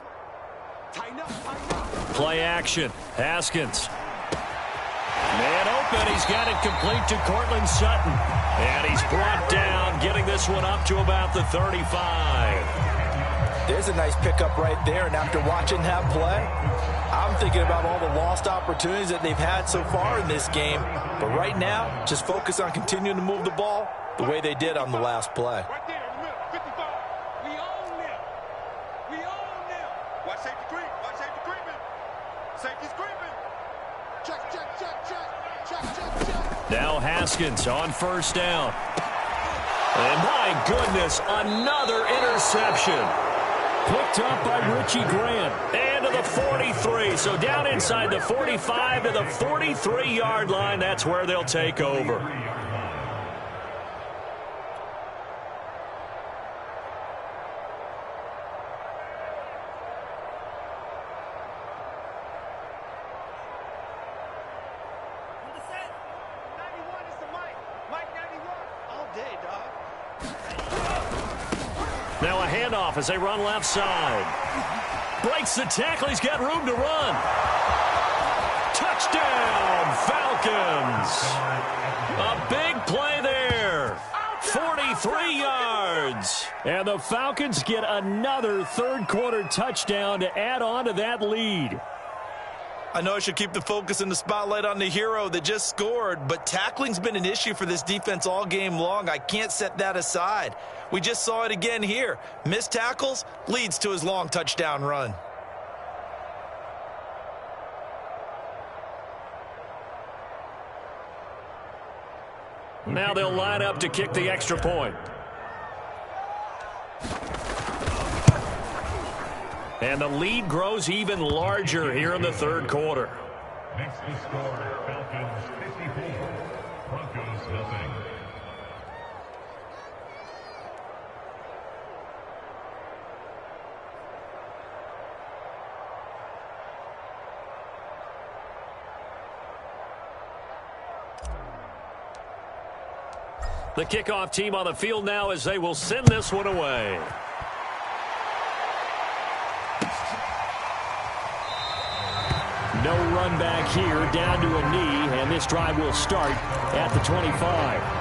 Play action. Haskins. Man open. He's got it complete to Cortland Sutton. And he's brought down, getting this one up to about the 35. There's a nice pickup right there, and after watching that play, I'm thinking about all the lost opportunities that they've had so far in this game. But right now, just focus on continuing to move the ball the way they did on the last play. Right there in the middle, 55. We own them. We own them. Watch safety creep. Watch safety creeping. Safety's creeping. Check. Now Haskins on 1st down. And my goodness, another interception. Picked up by Richie Grant. And to the 43. So down inside the 45 to the 43-yard line. That's where they'll take over. Now a handoff as they run left side. Breaks the tackle. He's got room to run. Touchdown, Falcons. A big play there. 43 yards. And the Falcons get another third-quarter touchdown to add on to that lead. I know I should keep the focus and the spotlight on the hero that just scored, but tackling's been an issue for this defense all game long. I can't set that aside. We just saw it again here. Missed tackles leads to his long touchdown run. Now they'll line up to kick the extra point. And the lead grows even larger here in the third quarter. Next to score, Falcons 54, Broncos nothing. The kickoff team on the field now as they will send this one away. No run back here, down to a knee, and this drive will start at the 25.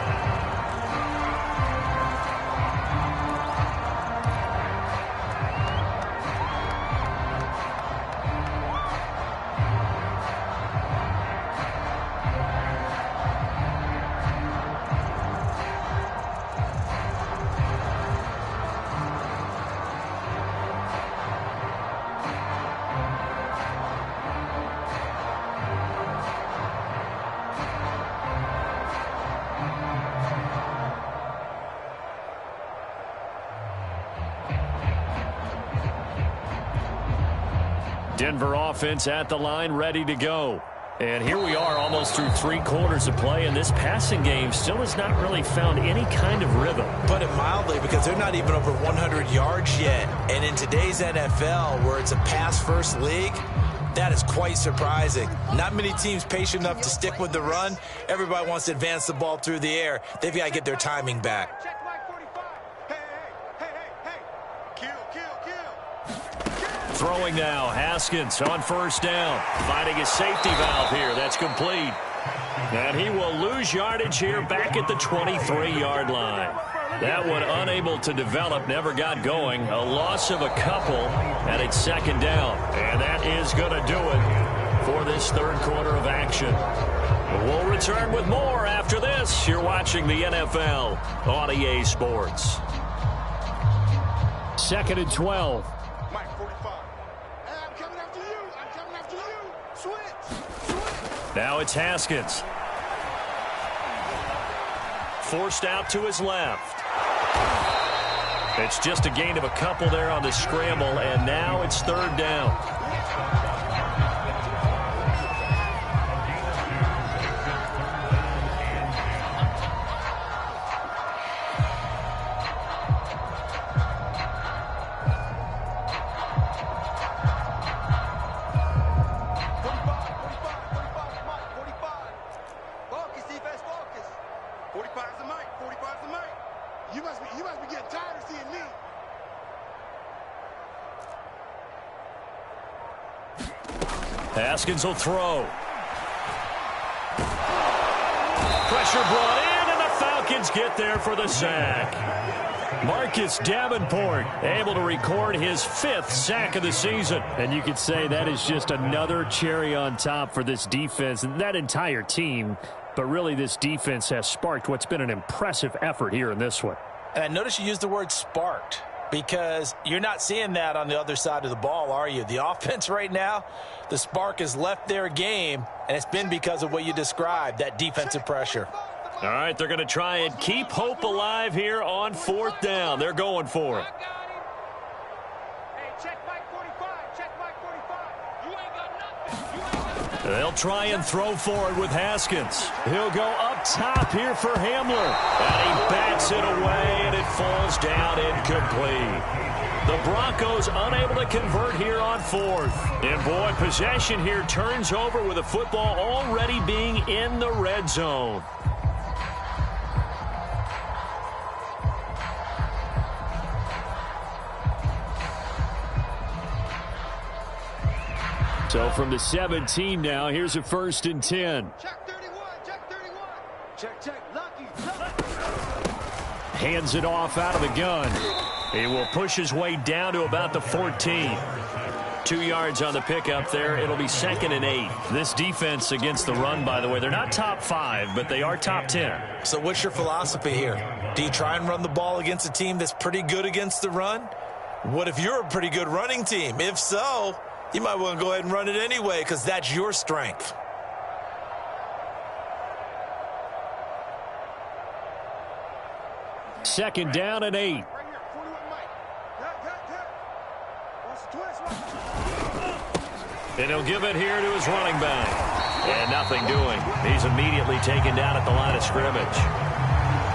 Denver offense at the line, ready to go. And here we are almost through 3 quarters of play, and this passing game still has not really found any kind of rhythm. Put it mildly, because they're not even over 100 yards yet. And in today's NFL, where it's a pass-first league, that is quite surprising. Not many teams patient enough to stick with the run. Everybody wants to advance the ball through the air. They've got to get their timing back. Throwing now, Haskins on first down. Finding his safety valve here. That's complete. And he will lose yardage here back at the 23-yard line. That one unable to develop, never got going. A loss of a couple, and it's second down. And that is going to do it for this third quarter of action. We'll return with more after this. You're watching the NFL on EA Sports. 2nd and 12. Now it's Haskins. Forced out to his left. It's just a gain of a couple there on the scramble, and now it's third down. Haskins will throw. Pressure brought in, and the Falcons get there for the sack. Marcus Davenport able to record his 5th sack of the season. And you could say that is just another cherry on top for this defense and that entire team. But really, this defense has sparked what's been an impressive effort here in this one. And I noticed you used the word sparked, because you're not seeing that on the other side of the ball, are you? The offense right now, the spark has left their game, and it's been because of what you described, that defensive pressure. All right, they're going to try and keep hope alive here on 4th down. They're going for it. They'll try and throw for it with Haskins. He'll go up top here for Hamler. And he bats it away, and it falls down incomplete. The Broncos unable to convert here on 4th. And, boy, possession here turns over with the football already being in the red zone. So from the 17 now, here's a 1st and 10. Check 31, check 31. Check, lucky. Hands it off out of the gun. He will push his way down to about the 14. 2 yards on the pickup there. It'll be 2nd and 8. This defense against the run, by the way, they're not top 5, but they are top 10. So what's your philosophy here? Do you try and run the ball against a team that's pretty good against the run? What if you're a pretty good running team? If so, you might want to go ahead and run it anyway because that's your strength. Second down and 8. Right here, 41 Mike. Cut. Watch the twist. And he'll give it here to his running back. And nothing doing. He's immediately taken down at the line of scrimmage.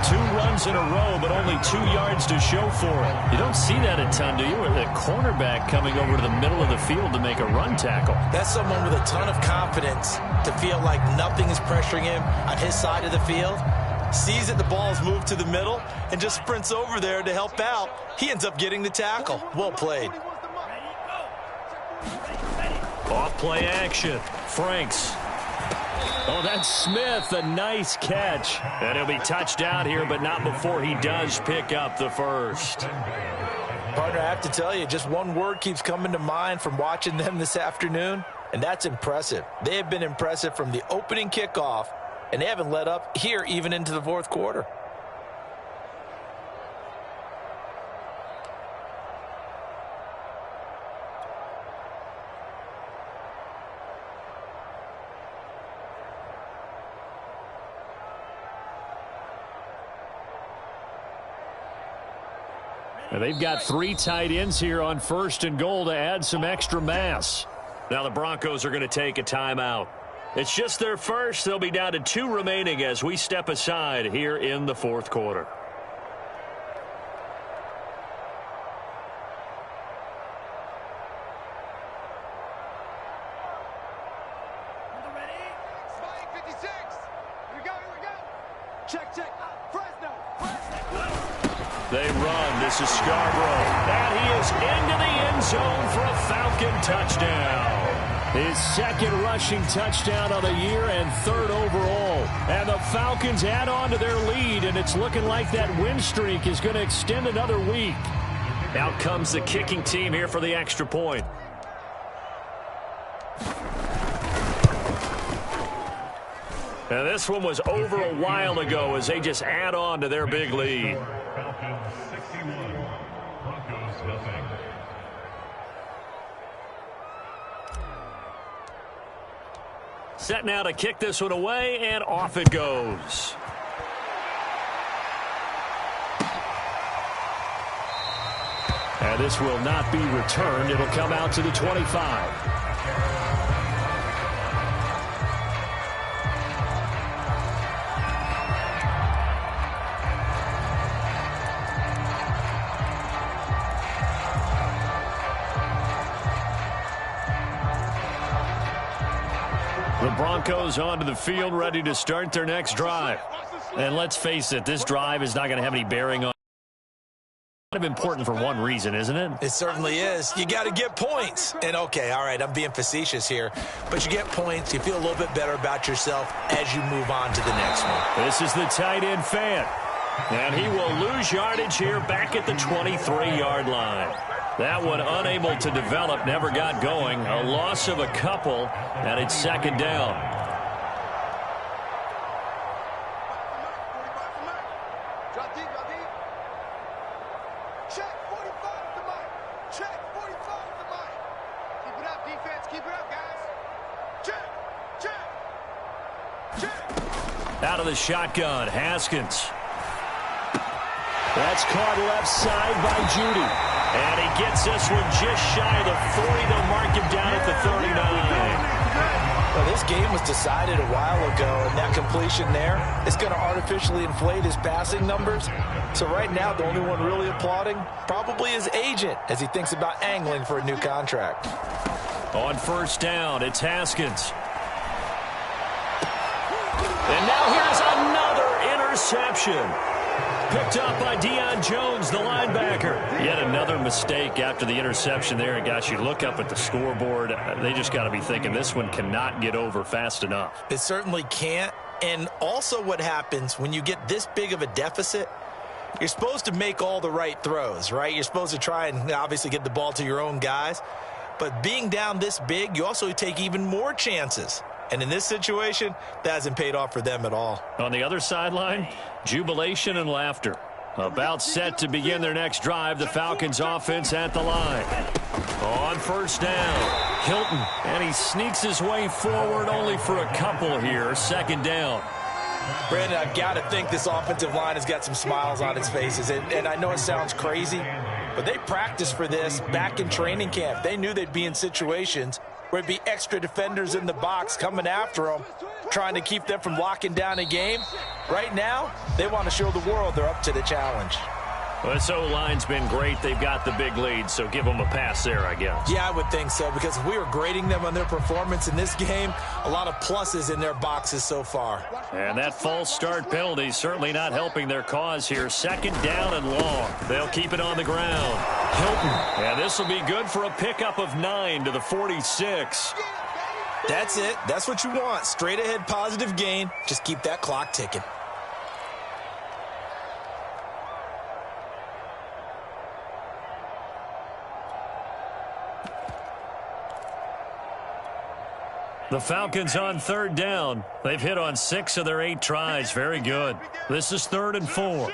2 runs in a row, but only 2 yards to show for it. You don't see that a ton, do you? With a cornerback coming over to the middle of the field to make a run tackle. That's someone with a ton of confidence to feel like nothing is pressuring him on his side of the field. Sees that the ball is moved to the middle and just sprints over there to help out. He ends up getting the tackle. Well played. Off play action. Franks. Oh, that's Smith. A nice catch. And he'll be touchdown here, but not before he does pick up the first. Partner, I have to tell you, just one word keeps coming to mind from watching them this afternoon, and that's impressive. They have been impressive from the opening kickoff, and they haven't let up here even into the 4th quarter. And they've got 3 tight ends here on 1st and goal to add some extra mass. Now the Broncos are going to take a timeout. It's just their first. They'll be down to 2 remaining as we step aside here in the 4th quarter. Spike 56. Here we go. Check. Fresno. They run. This is Scarborough. And he is into the end zone for a Falcon touchdown. His 2nd rushing touchdown of the year and 3rd overall. And the Falcons add on to their lead, and it's looking like that win streak is going to extend another week. Out comes the kicking team here for the extra point. And this one was over a while ago as they just add on to their big lead. Falcons 61, Broncos nothing. Set now to kick this one away, and off it goes. And this will not be returned. It'll come out to the 25. The Broncos onto the field, ready to start their next drive. And let's face it, this drive is not going to have any bearing on. Kind of important for one reason, isn't it? It certainly is. You got to get points. And okay, all right, I'm being facetious here, but you get points, you feel a little bit better about yourself as you move on to the next one. This is the tight end Fant. And he will lose yardage here back at the 23-yard line. That one unable to develop, never got going. A loss of a couple, and it's 2nd down. Drop deep. Check 45 at the mic. Check 45 at the mic. Keep it up, defense. Keep it up, guys. Check. Out of the shotgun, Haskins. That's caught left side by Judy. And he gets this one just shy of the 40. They'll mark him down at the 39. Well, this game was decided a while ago, and that completion there is going to artificially inflate his passing numbers. So right now, the only one really applauding probably his agent as he thinks about angling for a new contract. On 1st down, it's Haskins. And now here's another interception. picked up by Deion Jones, the linebacker. Yet another mistake after the interception there. And, gosh, you look up at the scoreboard. They just got to be thinking this one cannot get over fast enough. It certainly can't. And also what happens when you get this big of a deficit, you're supposed to make all the right throws, right? You're supposed to try and obviously get the ball to your own guys. But being down this big, you also take even more chances. And in this situation, that hasn't paid off for them at all. On the other sideline, jubilation and laughter. About set to begin their next drive, the Falcons offense at the line. On first down, Hilton, and he sneaks his way forward only for a couple here. Second down. Brandon, I've got to think this offensive line has got some smiles on its faces. And I know it sounds crazy, but they practiced for this back in training camp. They knew they'd be in situations where it'd be extra defenders in the box coming after them, trying to keep them from locking down a game. Right now, they want to show the world they're up to the challenge. Well, this O-line's been great. They've got the big lead, so give them a pass there, I guess. Yeah, I would think so, because if we were grading them on their performance in this game, a lot of pluses in their boxes so far. And that false start penalty certainly not helping their cause here. Second down and long. They'll keep it on the ground. Hilton, and this will be good for a pickup of 9 to the 46. That's it. That's what you want. Straight ahead positive gain. Just keep that clock ticking. The Falcons on third down. They've hit on 6 of their 8 tries. Very good. This is 3rd and 4.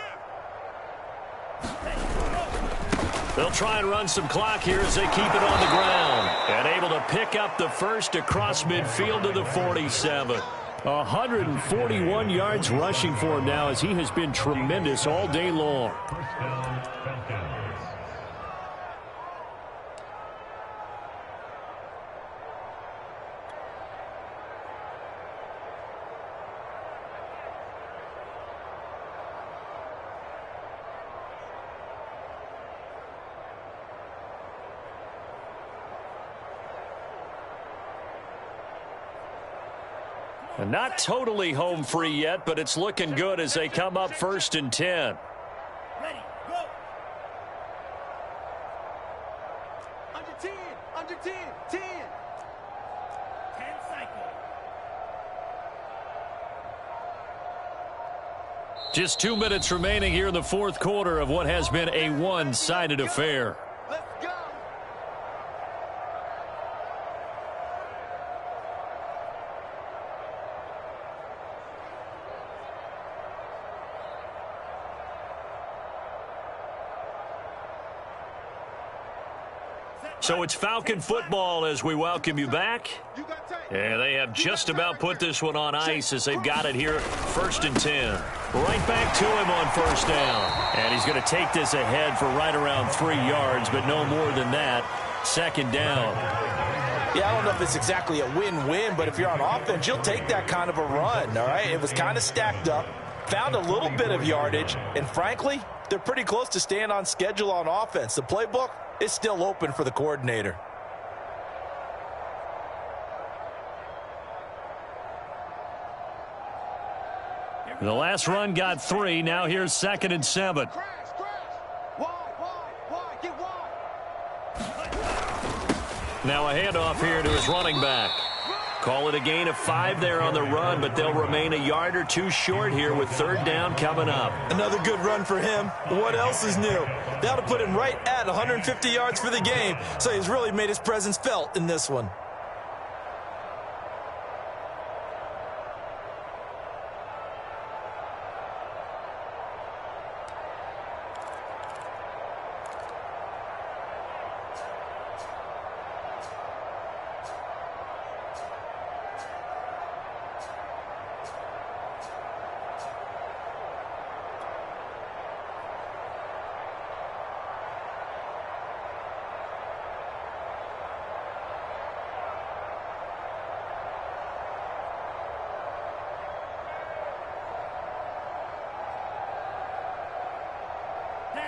They'll try and run some clock here as they keep it on the ground. And able to pick up the first across midfield to the 47. 141 yards rushing for him now as he has been tremendous all day long. First down, Falcons. And not totally home free yet, but it's looking good as they come up 1st and 10. Ready, go. Under 10, under 10, 10. 10 cycle. Just 2 minutes remaining here in the 4th quarter of what has been a one-sided affair. Let's go. So it's Falcon football as we welcome you back. And they have just about put this one on ice as they've got it here, 1st and 10. Right back to him on first down. And he's going to take this ahead for right around 3 yards, but no more than that. 2nd down. Yeah, I don't know if it's exactly a win-win, but if you're on offense, you'll take that kind of a run, all right? It was kind of stacked up, found a little bit of yardage, and frankly, they're pretty close to staying on schedule on offense. The playbook is still open for the coordinator. The last run got 3. Now here's 2nd and 7. Crash. Wide, get wide. Now a handoff here to his running back. Call it a gain of 5 there on the run, but they'll remain a yard or 2 short here with 3rd down coming up. Another good run for him. What else is new? That'll put him right at 150 yards for the game, so he's really made his presence felt in this one.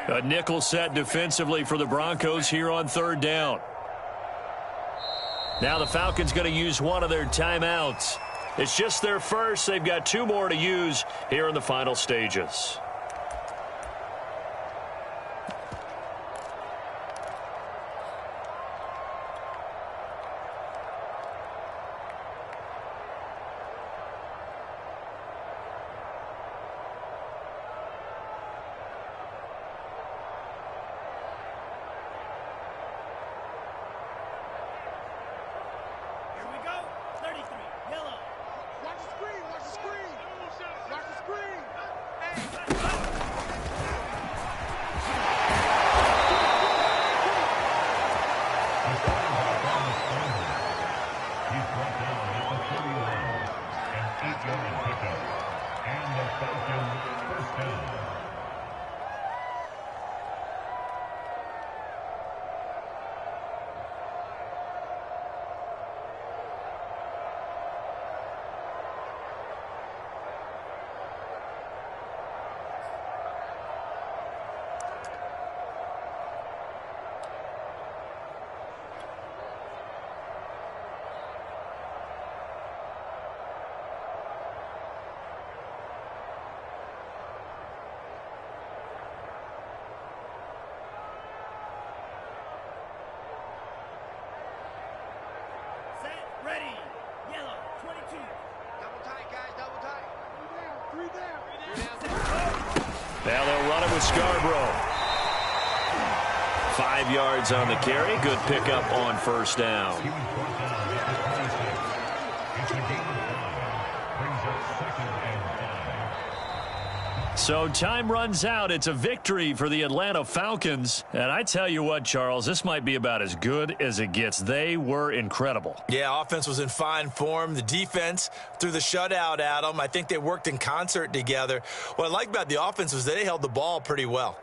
A nickel set defensively for the Broncos here on 3rd down. Now the Falcons going to use one of their timeouts. It's just their first. They've got 2 more to use here in the final stages. Now they'll run it with Scarborough. 5 yards on the carry. Good pickup on first down. So time runs out. It's a victory for the Atlanta Falcons. And I tell you what, Charles, this might be about as good as it gets. They were incredible. Yeah, offense was in fine form. The defense threw the shutout at them. I think they worked in concert together. What I like about the offense was they held the ball pretty well.